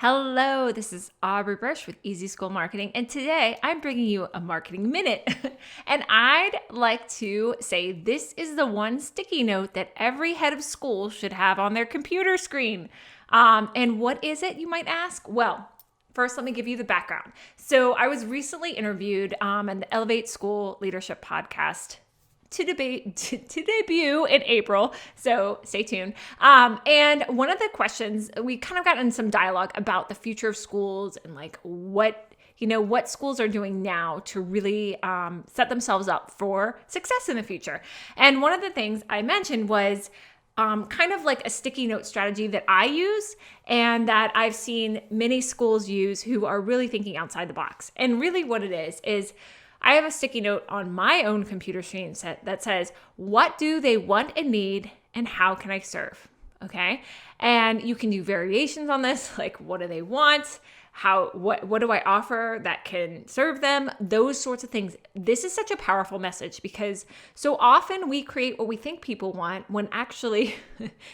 Hello, this is Aubrey Bursch with Easy School Marketing, and today I'm bringing you a marketing minute. And I'd like to say this is the one sticky note that every head of school should have on their computer screen. And what is it, you might ask? Well, first, let me give you the background. So I was recently interviewed on the Elevate School Leadership podcast to debut in April, so stay tuned. And one of the questions, we kind of got in some dialogue about the future of schools and like what schools are doing now to really set themselves up for success in the future. And one of the things I mentioned was kind of like a sticky note strategy that I use and that I've seen many schools use who are really thinking outside the box. And really what it is I have a sticky note on my own computer screen set that says, what do they want and need and how can I serve? Okay. And you can do variations on this, like what do they want? What do I offer that can serve them? Those sorts of things. This is such a powerful message because so often we create what we think people want when actually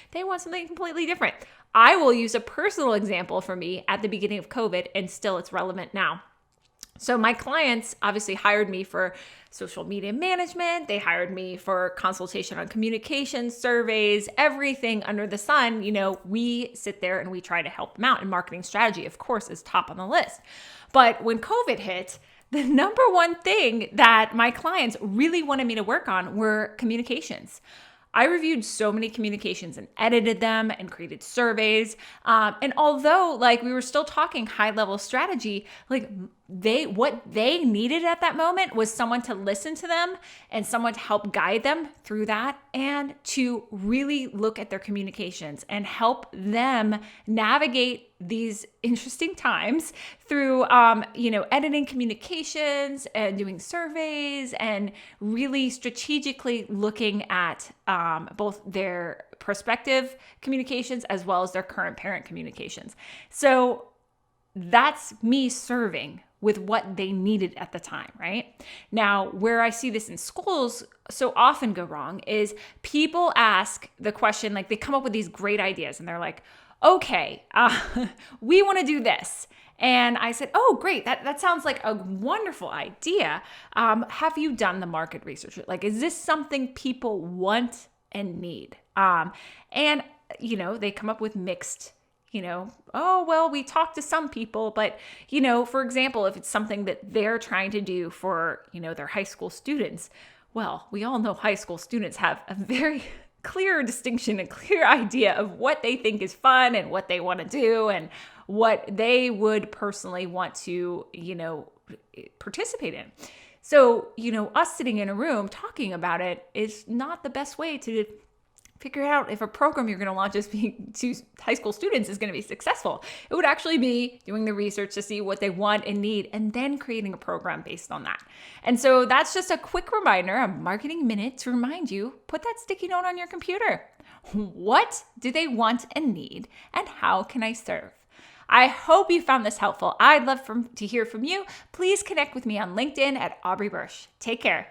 they want something completely different. I will use a personal example for me at the beginning of COVID and still it's relevant now. So my clients obviously hired me for social media management. They hired me for consultation on communication, surveys, everything under the sun. We sit there and we try to help them out. And marketing strategy, of course, is top on the list. But when COVID hit, the number one thing that my clients really wanted me to work on were communications. I reviewed so many communications and edited them and created surveys. And although we were still talking high level strategy, what they needed at that moment was someone to listen to them and someone to help guide them through that and to really look at their communications and help them navigate these interesting times through, editing communications and doing surveys and really strategically looking at both their prospective communications as well as their current parent communications. So that's me serving with what they needed at the time, right? Now, where I see this in schools so often go wrong is people ask the question, they come up with these great ideas and they're like, okay, we want to do this. And I said, oh, great. That sounds like a wonderful idea. Have you done the market research? Is this something people want and need? And they come up with mixed we talked to some people, but, for example, if it's something that they're trying to do for, their high school students, well, we all know high school students have a very clear distinction and clear idea of what they think is fun and what they want to do and what they would personally want to, participate in. So, us sitting in a room talking about it is not the best way to figure out if a program you're going to launch as being to high school students is going to be successful. It would actually be doing the research to see what they want and need and then creating a program based on that. And so that's just a quick reminder, a marketing minute to remind you, put that sticky note on your computer. What do they want and need and how can I serve? I hope you found this helpful. I'd love to hear from you. Please connect with me on LinkedIn at Aubrey Bursch. Take care.